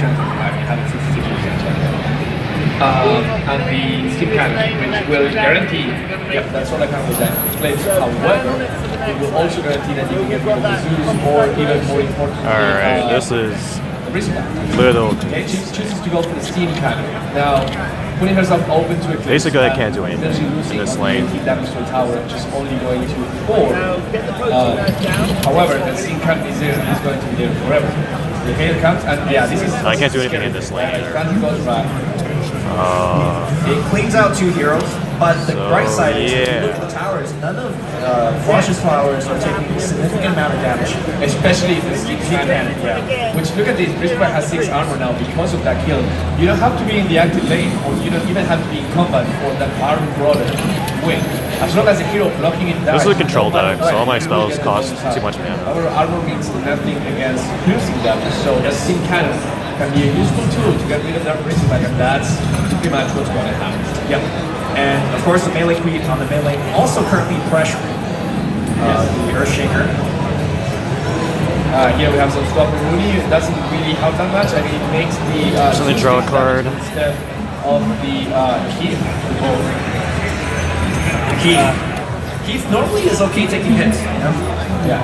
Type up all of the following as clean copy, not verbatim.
125, 160%. And the steam cannon, which will guarantee, yep, that's all I can with that clips. However, it will also guarantee that you can get from the Zeus or even more importantly, alright, this is little. Okay, chooses to go for the steam cannon. Now, putting herself open to a basically, I can't do anything in this lane. Damage to the tower, just only going to 4. However, the steam cannon is going to be there forever. The cannon comes, and yeah, this is. I can't do anything in this lane. Goes back. It cleans out 2 heroes, but the bright side is, if you look at the towers, none of Flash's towers are taking a significant amount of damage, especially if the steam cannon. Yeah. Which, look at this, Brisbane has 6 armor now because of that kill. You don't have to be in the active lane, or you don't even have to be in combat for that armor brawler win. As long as the hero blocking it dies. This is a control deck, so all my spells cost too much mana. Our armor means nothing against piercing damage, so the steam cannon can be a useful tool to get rid of that Brisbane, and that's pretty much what's going to happen. Yep. And of course, the melee queen on the melee also currently pressuring the Earthshaker. Here we have some Stopper Mooney. It doesn't really help that much. I mean, it makes the. So they draw a card. Instead of the Keith. Keith normally is okay taking hits. Yeah.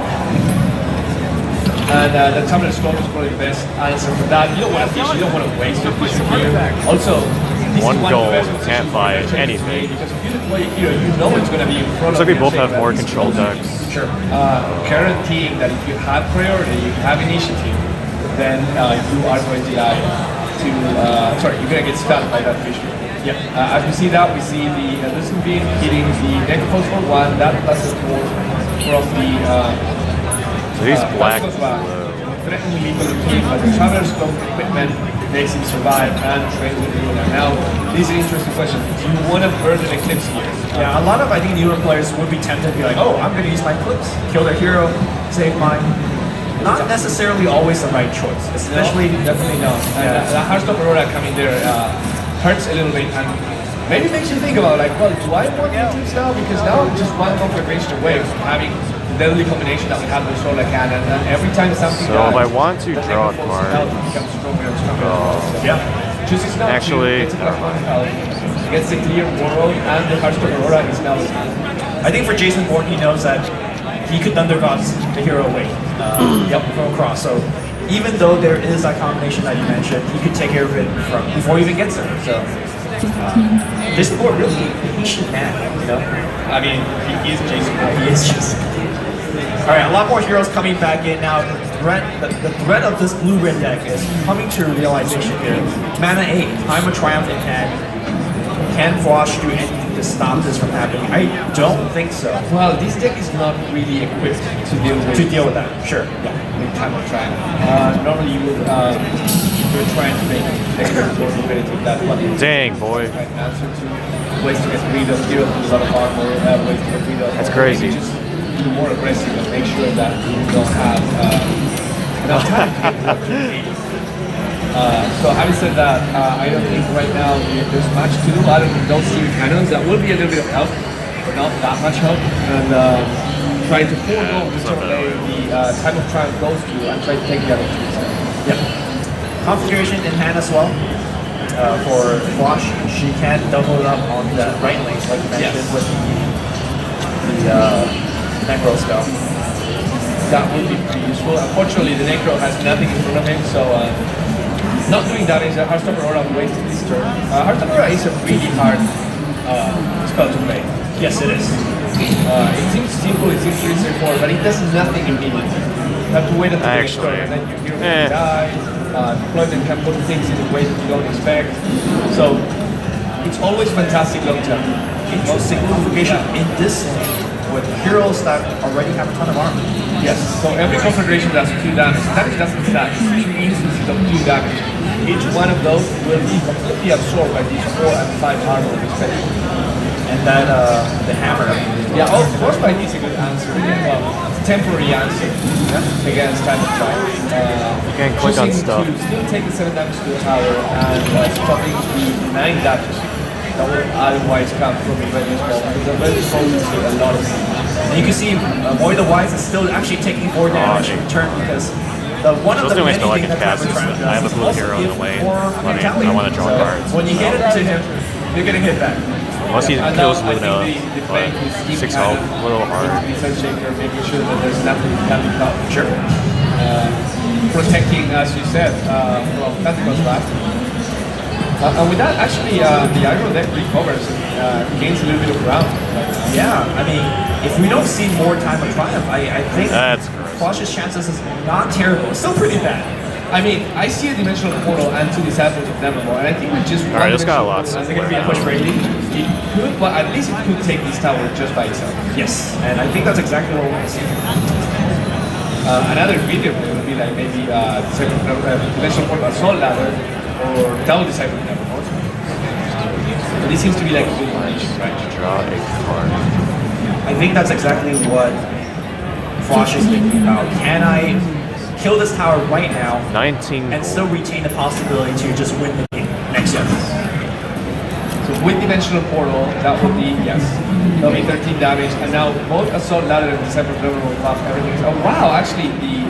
And the Tumbler Storm is probably the best answer for that. You don't want to fish, you don't want to waste your fish here. Also, this one is goal of the best can't fight anything. Because if you deploy here, you know it's going to be in front Looks of like we you both have saying more that it's control close. decks. Sure. Guaranteeing that if you have priority, you have initiative, then you are going to die to, you're going to get stunned by that fish. Yeah. As we see that, we see the Listen Beam hitting the Necrophos for 1, that plus the 4 from the So he's black. Threatening lethal king, but the Traveler's Cloak equipment makes him survive and train with the Luna. Now, this is an interesting question. Do you want to burn an Eclipse here? Yeah, a lot of, I think, newer players would be tempted to be like, oh, I'm going to use my Eclipse, kill their hero, save mine. Not necessarily always the right choice, especially... No, definitely not. The Hearthstone Aurora coming there hurts a little bit, and maybe makes you think about, like, well, do I want the Eclipse now? Because now I'm just one conflagration away from having deadly combination that we have with Solar Cannon, and every time something so if I want to draw a card, chooses now actually, gets the clear world, and the Hearthstone Aurora is now. I think for Jason Bourne, he knows that he could Thunder Gods the hero away from across. So even though there is that combination that you mentioned, he could take care of it from before he even gets there. So this board really patient man, you know. I mean, he is Jason Bourne. He is Jason. All right, a lot more heroes coming back in now. The threat of this blue-red deck is coming to realization here. Mana 8, Time of Triumph in hand. Can Frosh do anything to stop this from happening? I don't think so. Well, this deck is not really equipped to deal with that. Sure. Yeah, with Time of Triumph. Normally you would you're trying to make deck more competitive. That's what it is. Dang, boy. Answer to ways to get rid of heroes with a lot of armor, ways to get rid of. That's crazy. Be more aggressive and make sure that you don't have enough time to get up to 80. So having said that, I don't think right now there's much to do other than those steam cannons. That will be a little bit of help, but not that much help. And try to forego whichever way the Time of Triumph goes to and try to take the other two. Yeah. Configuration in hand as well. For Frosh, she can double it up on the right lane, like you mentioned, with the Necro spell. That would be pretty useful. Unfortunately, the Necro has nothing in front of him, so not doing that is a Hearthstone Aurora wasted this turn. Hearthstone Aurora is a really hard spell to play. Yes, it is. It seems simple, it seems really straightforward, but it does nothing immediately. You have to wait until the next turn, and then your hero will die. Deployment can put things in the way that you don't expect. So it's always fantastic long term. Interesting configuration in this lane with heroes that already have a ton of armor. Yes, so every configuration does 2 damage. Damage doesn't stack, it's 2 instances of 2 damage. Each one of those will be completely absorbed by these 4 and 5 armor respectively. And then the hammer. Yeah, Frostbite is a good answer. Well, temporary answer against Time of Triumph. You can click on stuff. To still take the 7 damage to the tower and stopping the 9 damage that would otherwise come from the Red Ball, because the Red Ball is a lot of damage. And you can see Void the Wise is still actually taking 4 damage in return because one of Supposed the to many waste a things lucky that passes, Cybertron but does I have a is blue also hero in give the lane. more I mean, mentality. I want to draw a card. When you hit it to him, you're getting hit back. Unless he And kills now I Luna, think the but bank is keep 6 kind health, of a little hard. defense shaker, making sure that there's nothing coming up. Sure. Protecting, as you said, from Tentacle's left. And with that, actually, the aggro deck recovers and gains a little bit of ground. Yeah, I mean, if we don't see more time of triumph, I think That's gross. Flash's chances is not terrible. It's still pretty bad. I mean, I see a dimensional portal and 2 disciples of Nevermore, and I think with just one Alright, this got a dimensional lot portal, Is it going to be a push for 80? it could, but at least it could take this tower just by itself. Yes, and I think that's exactly what we're going to see. Another video would be like maybe dimensional portal assault ladder or double disciple of Nevermore. But this seems to be like a good combination, right? Draw a card. I think that's exactly what Flash is thinking about. Can I kill this tower right now 19 and still retain the possibility to just win the game next year? So with dimensional portal, that would be, yes, that'll be 13 damage, and now both assault ladder and disciple of Nevermore will buff everything. Oh wow, actually the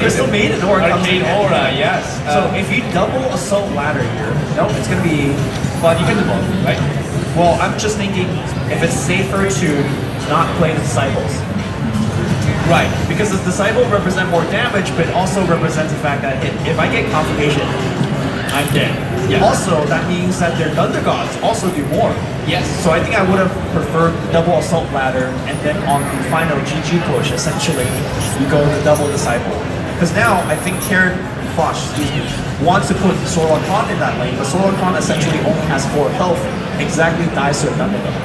Crystal Maiden aura comes Arcane in. Aura, yes. So if you double assault ladder here, nope, it's going to be. But you can do both, right? Well, I'm just thinking if it's safer to not play the disciples. Right. Because the disciple represent more damage, but also represents the fact that if I get confirmation, I'm dead. Yeah. Also, that means that their Thunder Gods also do more. Yes. So I think I would have preferred double assault ladder, and then on the final GG push, essentially, you go the double disciple. Because now I think Karen Flash, wants to put Sorlakon in that lane, but Sorlakon essentially only has 4 health, exactly dies to a Thunder God.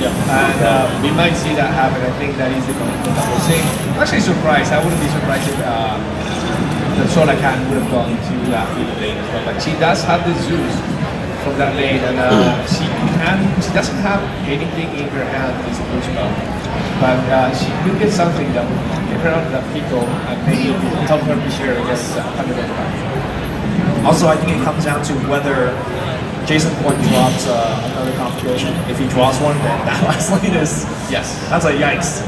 Yeah. And we might see that happen. I think that is the commitment that we're seeing. I'm actually surprised. I wouldn't be surprised if the Sorlakan would have gone to that middle lane as well. But she does have the Zeus from that lane, and she doesn't have anything in her hand this blue spell. But she could get something that would get her out of that pickle and maybe help her prepare against Thunder God. Also, I think it comes down to whether Jason Bourne drops another configuration. If he draws one, then that last lane is... Yes. That's a yikes.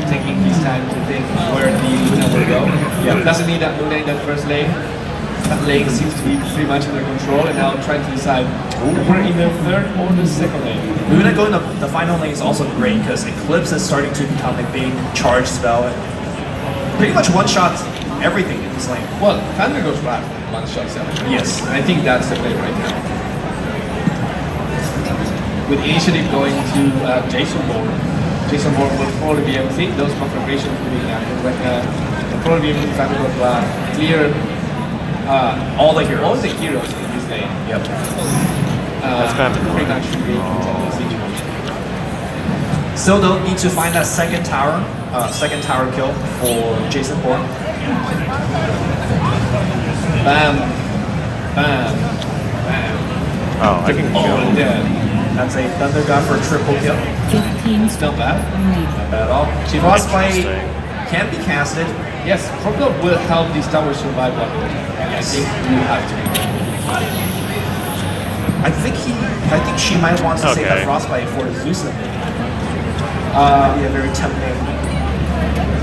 Taking his time to think where the Luna will go. Yeah. Doesn't need that Luna in that first lane. That lane seems to be pretty much under control, and now trying to decide we're in the third or the second lane. Luna going to the final lane is also great because Eclipse is starting to become a big charge spell. Pretty much one-shots everything in this lane. Well, Thunder goes back one shot seven. Yes. I think that's the play right now. With initiative going to Jason Bourne will probably be able to think those configurations will be active, but will probably be able to clear All the heroes. all the heroes in this lane. Yep. That's kind of pretty annoying. much should be content the situation. Still don't need to find that second tower kill for Jason Bourne. Bam, bam, bam. Oh, I can All kill. dead. That's a Thunder God for a triple kill. 15 Still bad. Not bad at all. Frostbite can be casted. Yes, Frogdog will help these towers survive one more. I think you have to. I think she might want to save Okay. that Frostbite for Zeus. Be a very tempting.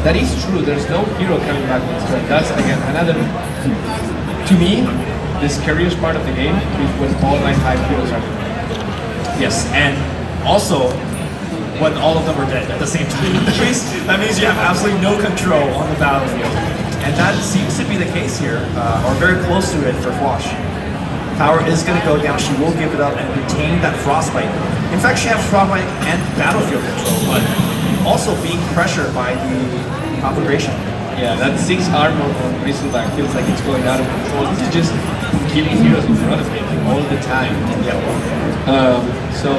That is true. There's no hero coming back with this turn. That's again another. To me, the scariest part of the game is when all my 5 heroes are. Yes, and also when all of them are dead at the same time. That means you have absolutely no control on the battlefield. And that seems to be the case here, or very close to it for Flash. Tower is going to go down, she will give it up and retain that Frostbite. In fact, she has Frostbite and battlefield control, but also being pressured by the conflagration. Yeah, that 6 armor on Bristleback feels like it's going out of control. This is just killing heroes in front of him all the time. Yeah. So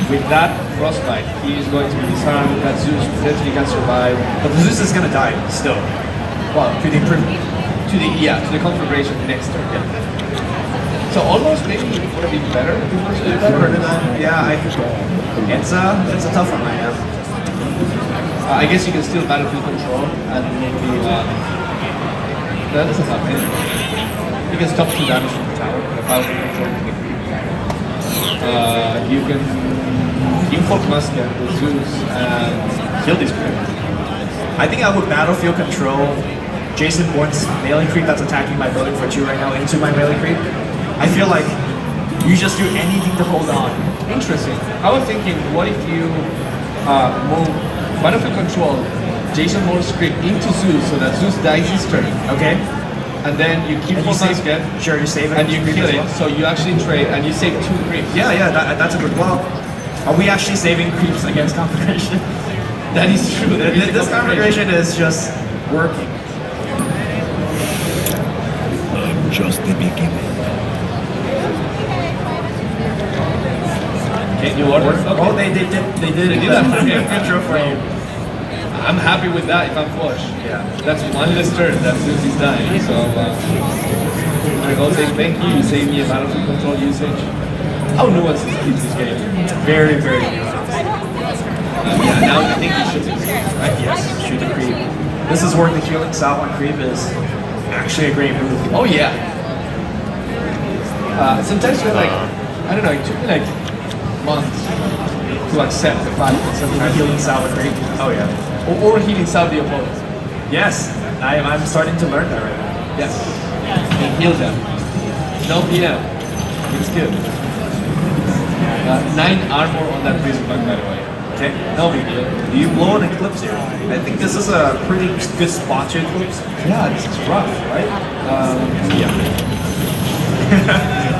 with that Frostbite, he is going to be disarmed. That Zeus potentially can survive. But Zeus is going to die still. Well, To the improvement. to the conflagration next turn. Yeah. So almost maybe it would have been better if it was a bit better. Yeah, it's a tough one right now. I guess you can still battlefield control and maybe that doesn't happen. You can stop 2 damage from the tower. The battlefield control. You can Infolk Master with Zeus and kill this player. I think I would battlefield control Jason Bourne's melee creep that's attacking my building for 2 right now into my melee creep. I feel like you just do anything to hold on. Interesting. I was thinking, what if you move battlefield control Jason Moore's script into Zeus so that Zeus dies his turn, Okay? and then you keep And you full save basket, Sure, you save it. and you creep kill as it, well. so you actually trade and you save 2 creeps. Yeah, that's a good. Well, are we actually saving creeps against configuration? That is true. That is This configuration is just working. Just the beginning. Can you order? Okay. Oh, they did that for me. intro for you. I'm happy with that if I'm flush. Yeah. That's one less turn that Zeus is dying. So I go say thank you. You save me a battlefield control usage. How nuanced is this game? Very, very new. Yeah, now I think you should succeed. Right? Yes, shoot the creep. This is where the healing salve on creep is actually a great move. Oh yeah. Sometimes you're like, I don't know, it took me like months to accept the fact that sometimes Healing salve on creep. Oh yeah. or healing out the opponent. Yes, I'm starting to learn that right now. Yes. And heal them. No PM. It's good. 9 armor on that prison bug, by the way. Okay. No big deal. Do you blow an eclipse here? I think this is a pretty good spot to eclipse. Yeah, this is rough, right? Yeah.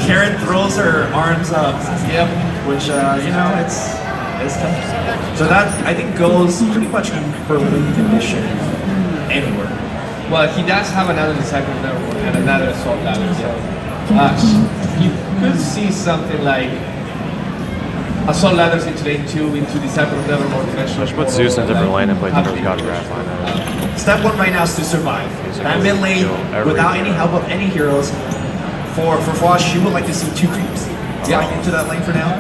Karen throws her arms up, Yep. which it's tough. So that I think goes pretty much in her win condition anywhere. Well, he does have another disciple level and another assault ladder. So you could see something like assault ladders into lane 2, into disciple level more conventional. Just put Zeus in a different lane and play different God Graph line. Step 1 right now is to survive. That mid lane, without any help of any heroes, for Flash, she would like to see 2 creeps. Yeah. Into that lane for now.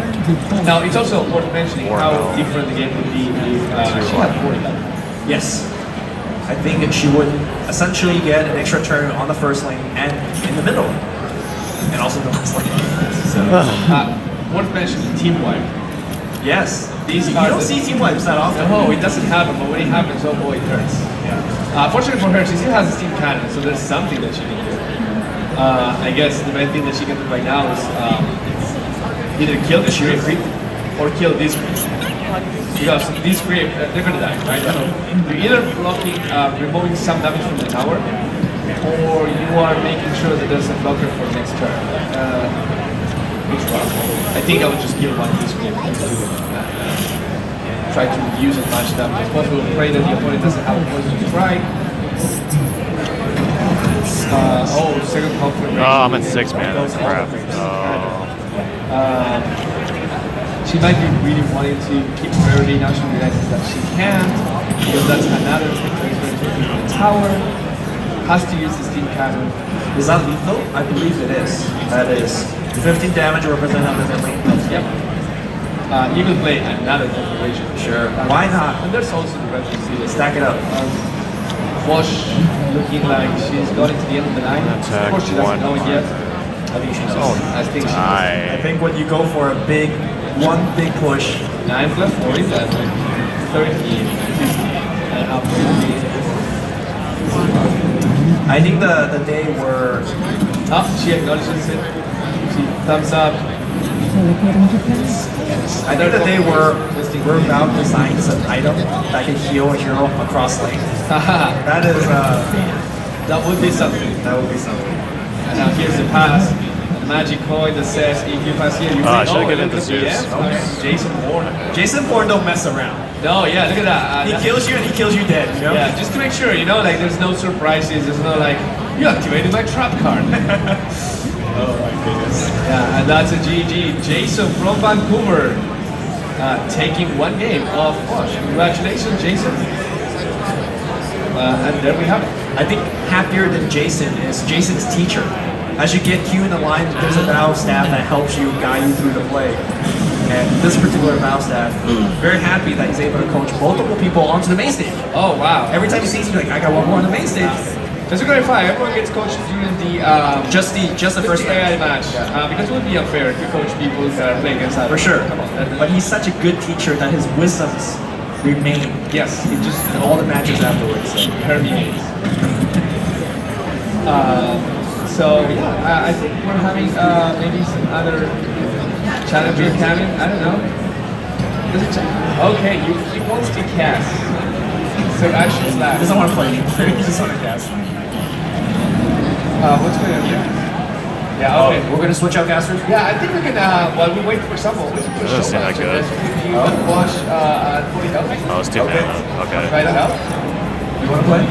Now, it's also worth mentioning how Wow. different the game would be if she had 40 level. Yes. I think that she would essentially get an extra turn on the first lane and in the middle. And also the last lane. Worth mentioning team wipe. Yes. These You are don't the- see team wipes that often. No, it doesn't happen, but when it happens, oh boy, it hurts. Fortunately for her, she still has a steam cannon, so there's something that she can do. I guess the main thing that she can do right now is either kill the Shiri creep or kill this creep. Because this creep, they're gonna die, right? You're either blocking, removing some damage from the tower, or you are making sure that there's a blocker for next turn. Which one? I think I would just kill one of these creep. Try to use as much damage as possible. Pray that the opponent doesn't have a poison to strike. Second conflict. Oh, I'm at 6, man. That's crap. She might be really wanting to keep priority. Now she realizes that she can't, because that's another replacement for the tower. Has to use the steam cannon. Is that lethal? I believe it is. That is 15 damage represented on the mid lane. Yep. You can play another configuration. Sure. Why not? And there's also the red seal. Stack it up. Flush looking like she's got it to the end of the line. Attack Of course, she doesn't know it yet. I think she knows. Oh, I think she I think when you go for one big push, 9 plus 4 is 11, 13, 15, and up to 18. I think the day where Oh, she acknowledges it. She thumbs up. I think the day where Valve designs an item that can heal a hero across lanes. That is That would be something. that would be something. And now here's the pass. A magic coin that says if you pass here, you win. should I get into look at the Zeus? end. Okay. Jason Bourne. Jason Bourne don't mess around. No, yeah, look at that. He kills you and he kills you dead. You know? Yeah, just to make sure, like there's no surprises. There's no like, you activated my trap card. Oh my goodness. Yeah, and that's a GG. Jason from Vancouver taking 1 game of Flush. Congratulations, Jason. And there we have it. I think happier than Jason is Jason's teacher. As you get Q in the line, there's a Valve staff that helps you guide you through the play. And this particular Valve staff, very happy that he's able to coach multiple people onto the main stage. Oh, wow. Every time he sees you, like, I got one more on the main stage. Just to clarify, everyone gets coached during the Just the first AI match. match. Because it would be unfair to coach people that are playing against others. For sure. Come on. But he's such a good teacher that his wisdoms remain Yes, in just in all the matches afterwards. So. permeates. So yeah, I think we're having maybe some other challengers coming. I don't know. Okay, he wants to cast. So action He slash. doesn't want to play anymore. He just want to cast. What's going on here? Yeah, Oh, okay. we're gonna switch out casters. Yeah, I think we can, while we wait for someone, we can push Doesn't seem that good. You watch 40 health. Oh, it's 2 mana. Okay. Try that out. You want to play?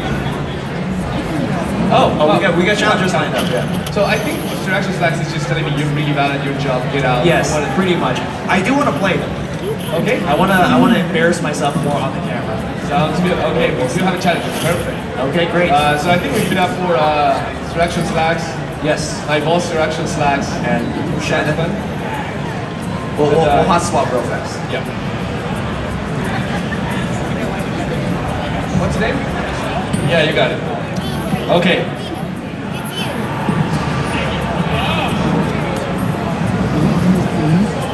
We got challengers lined up. Yeah. So I think Mr. Action Slacks is just telling me you're really bad at your job, get out. Yes, pretty much. I do want to play them. Okay. I wanna embarrass myself more on the camera. Sounds good. Okay, we still have a challenge. Perfect. Okay, great. So I think we've been up for Mr. Action Slacks, Yes. my boss, Mr. Action Slacks, And Shannon. we'll hot swap real fast. Yep. What's the name? Yeah, you got it. Okay.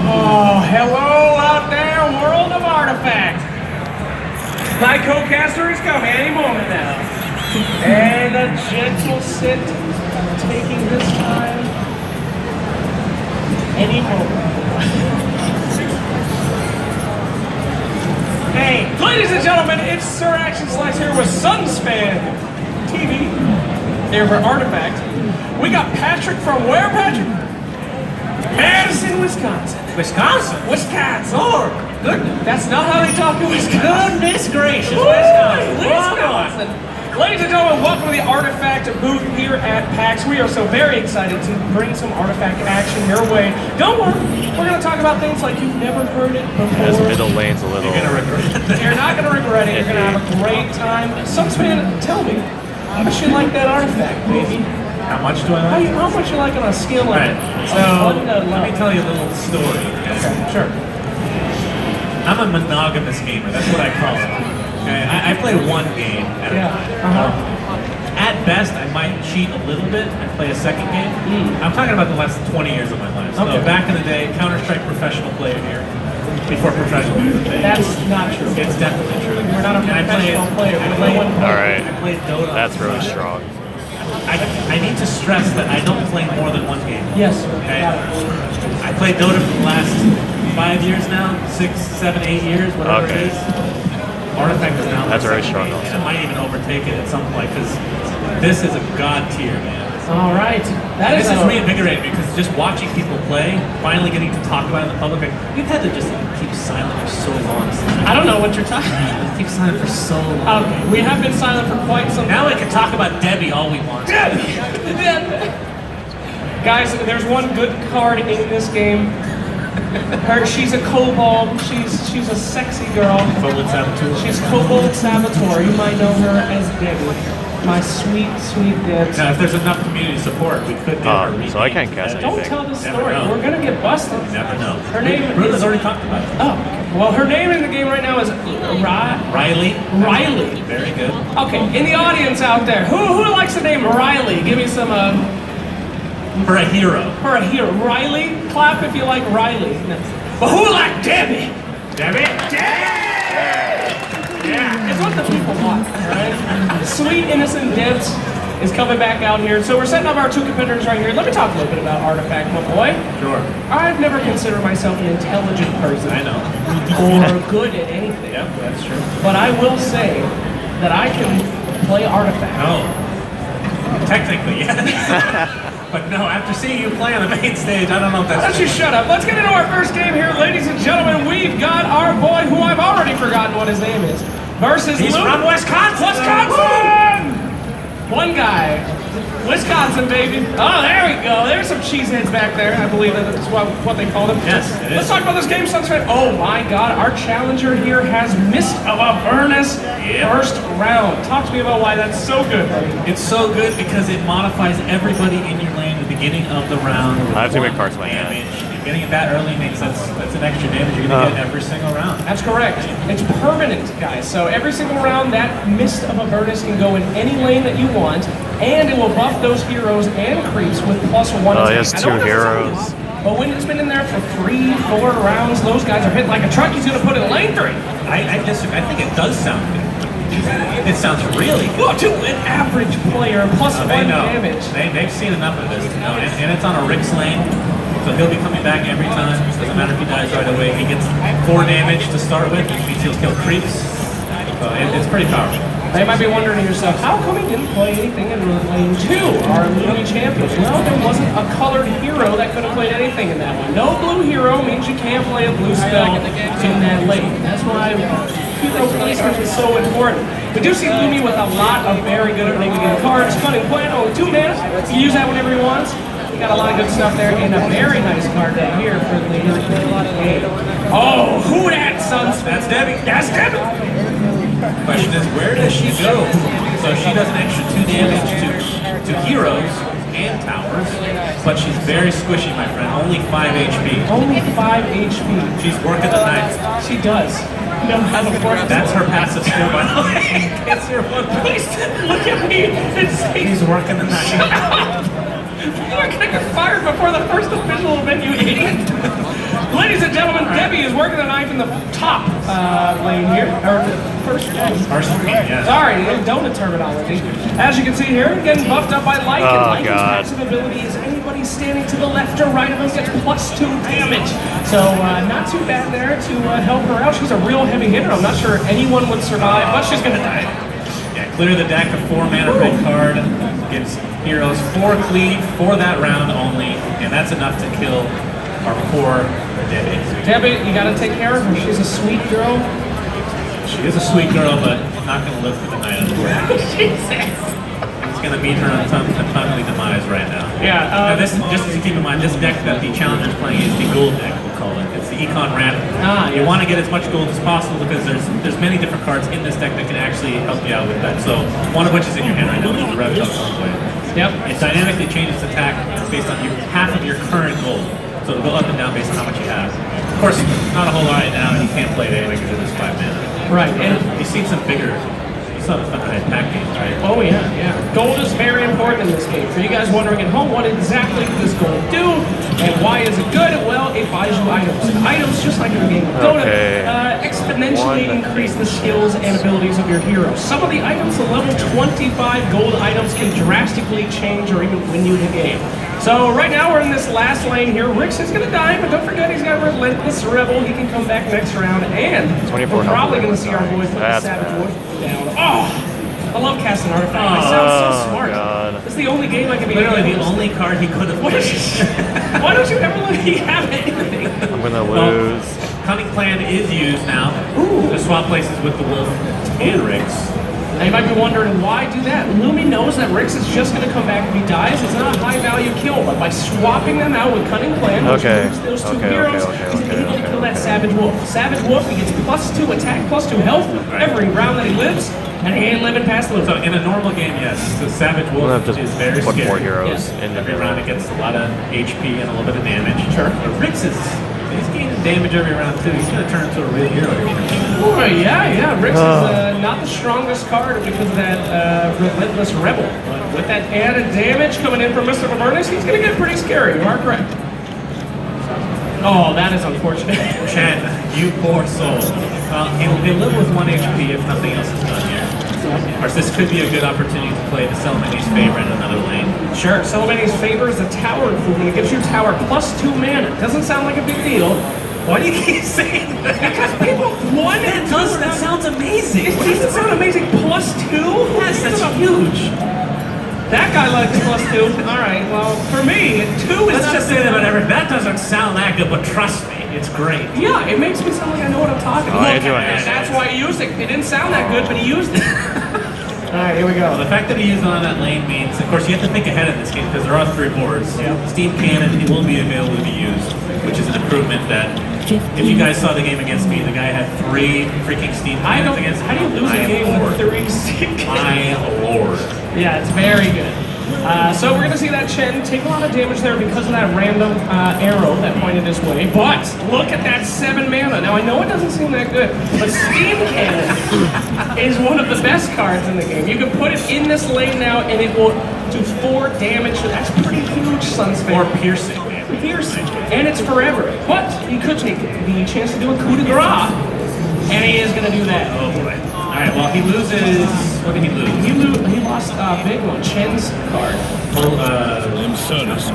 Oh, hello out there, world of Artifact. My co-caster is coming any moment now. And a gentle sit, taking his time. Any moment. Hey, ladies and gentlemen, it's Sir Action Slice here with Sunspan TV, here for Artifact. We got Patrick from where, Patrick? Madison, Wisconsin. Wisconsin? Oh, goodness. That's not how they talk in Wisconsin. Goodness gracious, Wisconsin. Ladies and gentlemen, welcome to the Artifact booth here at PAX. We are so very excited to bring some Artifact action your way. Don't worry, we're going to talk about things like you've never heard it before. His middle lane's a little. You're not going to regret it. You're going to have a great time. Sunspan, tell me, how much you like that Artifact, baby? How much do I like? How much you like on a scale of Alright, so one to let me tell you a little story. Okay, sure. I'm a monogamous gamer. That's what I call it. Okay, I play one game at a time. At best, I might cheat a little bit and play a second game. I'm talking about the last 20 years of my life. So Okay. back in the day, Counter-Strike professional player here. Before professional was a thing. That's not true. It's definitely true. We're not a professional player. I We're played, no one- Alright. I played Dota. That's really strong. I need to stress that I don't play more than one game. Yes. Okay. Got it. I played Dota for the last 5 years now, 6, 7, 8 years, whatever Okay. it is. Artifact is now. That's my very second strong game, also. and I might even overtake it at some point because this is a god tier, man. All right. That This is is a- reinvigorating because just watching people play, finally getting to talk about it in the public, like, we've had to just keep silent for so long. I don't know what you're talking about. Keep silent for so long. Okay, we have been silent for quite some time. Now we can talk about Debbie all we want. Guys, there's one good card in this game. She's a kobold. She's a sexy girl. Forward Saboteur. She's Kobold Saboteur. You might know her as Debbie. My sweet, sweet Debs. Now, if there's enough community support, we could get her So I can't renamed cast Debbie. Don't anything. tell the Never story. know. We're gonna get busted. Never know. Her name Bruno's is. already talked about it. Oh, well, her name in the game right now is Riley. Riley. Very good. Okay, in the audience out there, who likes the name Riley? Give me some For a hero. for a hero. Riley, clap if you like Riley. No. But who like Debbie? Debbie? Yeah, it's what the people want, right? Sweet innocent Debs is coming back out here. So we're setting up our two competitors right here. Let me talk a little bit about Artifact, my boy. Sure. I've never considered myself an intelligent person. I know. Or good at anything. Yep, that's true. But I will say that I can play Artifact. No. Technically, yes. But no, after seeing you play on the main stage, I don't know if Why that's don't you shut up? Let's get into our first game here, ladies and gentlemen. We've got our boy, who I've already forgotten what his name is, versus He's Luke. from Wisconsin. Wisconsin! One guy. Wisconsin, baby. Oh, there we go. There's some cheeseheads back there. I believe that's what they call them. Yes, it is. Let's talk about this game, Sunset. Oh my God, our challenger here has Mist of Avernus first round. Talk to me about why that's so good, buddy. It's so good because it modifies everybody in your lane at the beginning of the round. I have too many cards in my hand. Damage. Getting it that early makes that's an extra damage you're gonna get every single round. That's correct. It's permanent, guys. So every single round, that Mist of Avernus can go in any lane that you want, and it will buff those heroes and creeps with +1 Oh, attack. he has I two know this is a heroes. lot, but when it's been in there for 3-4 rounds, those guys are hit like a truck. He's gonna put in lane 3. I disagree. I think it does sound good. It sounds really good. Well, to an average player, plus They 1 know. damage. They've seen enough of this to know. And it's on a Rick's lane, so he'll be coming back every time. Doesn't matter if he dies right away. He gets 4 damage to start with, which means he'll kill creeps. So it's pretty powerful. They might be wondering to yourself, how come he didn't play anything in lane 2, our Looney champions? Well, there wasn't a colored hero that could have played anything in that one. No blue hero means you can't play a blue spell in that lane. That's why hero placement is so important. We do see Lumi with a lot of very good at making cards. Cunning Plan, only 2 mana. He can use that whenever he wants. We got a lot of good stuff there, and a very nice card right here for the game. Oh, who that, sons? That's Debbie. That's Debbie! Question is, where does she go? So she does an extra 2 damage to heroes and towers, but she's very squishy, my friend. Only 5 HP. Only 5 HP. She's working the night. She does. No, That's her passive skill, by the way. It's your one. Please look at me and say She's working the night. you're gonna get fired before the first official event, you idiot. Ladies and gentlemen, Debbie is working the knife in the top lane here, or the first lane. First lane, yeah. Sorry, donut terminology. As you can see here, getting buffed up by Lycan. Oh, Lycan's God. passive ability is anybody standing to the left or right of him gets +2 damage. So not too bad there to help her out. She's a real heavy hitter. I'm not sure anyone would survive, but she's gonna die. Yeah, clear the deck of 4 mana red card. Gives heroes 4 cleave for that round only, and that's enough to kill our poor Debbie. Debbie, you gotta take care of her. She's a sweet girl. She is a sweet girl, but not going to live through the night, unfortunately. Jesus. It's going to meet her untimely demise right now. Yeah. Now this, just to keep in mind, this deck that the challenger's playing is the gold deck, we'll call it. It's the Econ Ramp. You yes. want to get as much gold as possible because there's many different cards in this deck that can actually help you out with that. So one of which is in your hand right now, which is the Rev Convoy. Yep. It dynamically changes attack based on half of your current gold. So it'll go up and down based on how much you have. Of course, not a whole lot right now, and you can't play it anyway because it is 5 mana. Right. And You've seen some bigger, you saw the Thunderhead pack games, right? oh yeah, yeah. Gold is very important in this game. For you guys wondering at home, what exactly does gold do, and why is it good? Well, it buys you items. And items, just like in the game of Dota, exponentially increase the skills and abilities of your heroes. Some of the items, the level 25 gold items, can drastically change or even win you the game. So right now we're in this last lane here. Rix is gonna die, but don't forget he's got Relentless Rebel. He can come back next round, and 24 we're probably health. gonna see our boy put the That's Savage bad. Wolf down. Oh, I love casting artifact. It sounds so smart. God. It's the only game I can be Literally the only card he could have played. Why don't you ever let me have anything? I'm gonna lose. Cunning Plan is used now to swap places with the Wolf and Rix. Now you might be wondering, why do that? Lumi knows that Rix is just going to come back if he dies. It's not a high-value kill, but by swapping them out with Cunning Plan, which moves those 2 heroes, he's able to kill that Savage Wolf. Savage Wolf, he gets +2 attack, +2 health every round that he lives, and he ain't living past the So in a normal game, yes, the Savage Wolf is very put scary. 4 heroes Yes. in Every the round it gets a lot of HP and a little bit of damage. Sure. But Rix he's gaining damage every round too. He's going to turn into a real hero here. Oh, yeah. Rix is not the strongest card because of that Relentless Rebel. But with that added damage coming in from Mr. Avernus, he's going to get pretty scary. You are correct. Oh, that is unfortunate. Chen, you poor soul. He'll live with 1 HP if nothing else is done here. Of course, this could be a good opportunity to play the Salamani's Favor in another lane. Sure, Salamani's Favor is a tower improvement. It gives you tower +2 mana. Doesn't sound like a big deal. Why do you keep saying that? Because people want it. That sounds amazing. It doesn't sound amazing. +2? Yes, that's huge. That guy likes +2. All right, well, for me, 2 is Let's not just a say big that deal. whatever. That doesn't sound that good, but trust me, it's great. Yeah, it makes me sound like I know what I'm talking about. I do And understand. that's why he used it. It didn't sound that good, but he used it. All right, here we Well, go. the fact that he used it on that lane means, of course, you have to think ahead in this game because there are 3 boards. Yeah. Steam Cannon will be available to be used, which is an improvement that, if you guys saw the game against me, the guy had 3 freaking Steam I Cannons don't. against me. How do you lose I a am game bored. with 3 stick? My lord. Yeah, it's very good. So we're gonna see that Chen take a lot of damage there because of that random arrow that pointed his way. But look at that 7 mana. Now I know it doesn't seem that good, but Steam Cannon is one of the best cards in the game. You can put it in this lane now, and it will do 4 damage. That's pretty huge, Sunspan. Or piercing, man. Piercing, and it's forever. But you could take the chance to do a coup de grace And he is going to do that. Oh boy. Alright, well he loses. What did he lose? He lost a big one, Chen's card. Well, I'm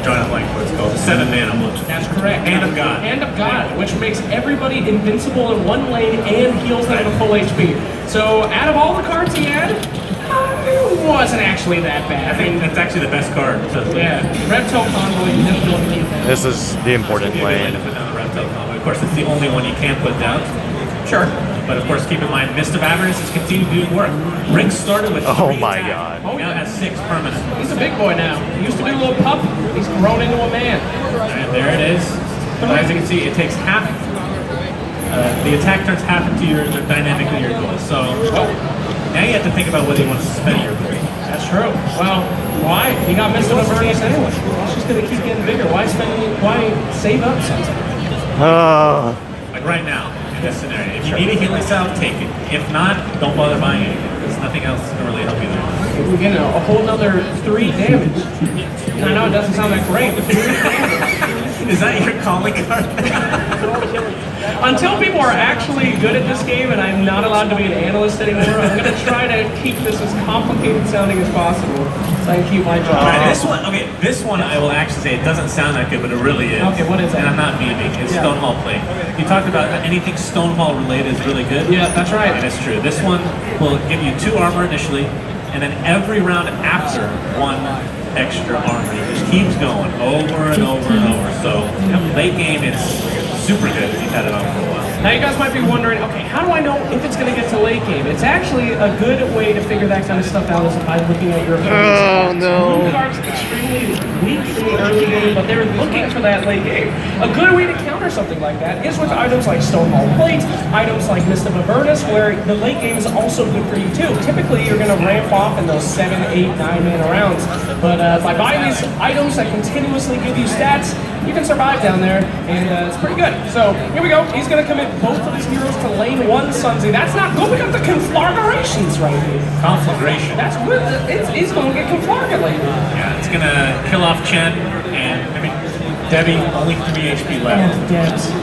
drawing a blank what it's called. 7 mana. That's correct. Hand of God. Hand of God, which makes everybody invincible in one lane and heals them to full HP. So out of all the cards he had, it wasn't actually that bad. I think that's actually the best card. So Yeah, Reptile Convoy, you definitely want to keep that. This is the important You're going lane. to put down the Reptile Combo. Of course, it's the only one you can put down. Sure. But of course, keep in mind, Mist of Avarice has continued doing work. Rick started with 3 Oh my attack. God. Now has 6 permanent. He's a big boy now. He used to be a little pup. He's grown into a man. And there it is. As you can see, it takes half. The attack turns half into your dynamically your goal. So now you have to think about whether you want to spend your goal. That's true. Well, why? He got Mist of Avernus anyway. He's just going to keep getting bigger. Why save up something? Like right now, in this scenario, if you need a healing salve, take it. If not, don't bother buying it. There's nothing else to really help you there. We're getting a whole nother 3 damage. And I know it doesn't sound that great, but 3 damage. Is that your calling card? Until people are actually good at this game and I'm not allowed to be an analyst anymore, I'm going to try to keep this as complicated sounding as possible so I can keep my job. Alright, this one I will actually say it doesn't sound that good, but it really is. Okay, what is that? And I'm not memeing. It's Yeah. Stonehall Plate. You talked about anything Stonehall related is really good. Yeah, that's right. And it's true. This one will give you 2 armor initially, and then every round after 1 extra armor. It just keeps going over and over and over. So late game, it's super good if you've had it on for a while. Now you guys might be wondering, okay, how do I know if it's going to get to late game? It's actually a good way to figure that kind of stuff out is by looking at your opponent's cards. Blue cards extremely weak in the early game, but they're looking for that late game. A good way to counter something like that is with items like Stonehall Plate, items like Mist of Avernus, where the late game is also good for you too. Typically, you're going to ramp off in those 7, 8, 9 mana rounds, but by buying these items that continuously give you stats, you can survive down there, and it's pretty good. So here we go. He's going to commit both of his heroes to lane 1 Sunzi. That's not good. We got the conflagrations right here. Conflagration. That's good. He's going to get conflagrated. Yeah, it's gonna kill off Chen, and I mean, Debbie, only 3 HP left.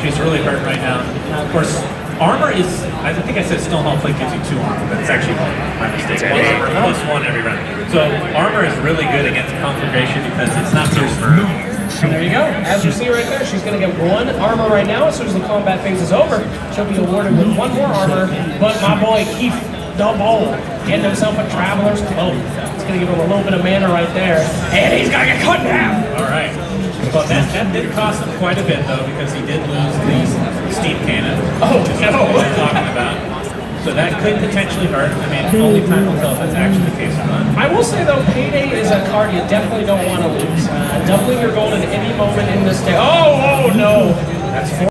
She's really hurt right now. Of course, armor is, I think I said Stonehall Plate gives you 2 armor, but it's actually my mistake. 1 armor plus 1 every round. So armor is really good against conflagration because it's not so firm. There you go. As you see right there, she's going to get 1 armor right now. As soon as the combat phase is over, she'll be awarded with 1 more armor. But my boy Keith Double getting himself a Traveler's Cloak. It's going to give him a little bit of mana right there. And he's going to get cut in half. All right. Well, that did cost him quite a bit, though, because he did lose the steam cannon. Oh, which is what we're talking about. So that could potentially hurt. I mean, only time will tell if that's actually the case or not. I will say, though, Payday is a card you definitely don't want to lose. Doubling your gold at any moment in this day. Oh, no. That's 4.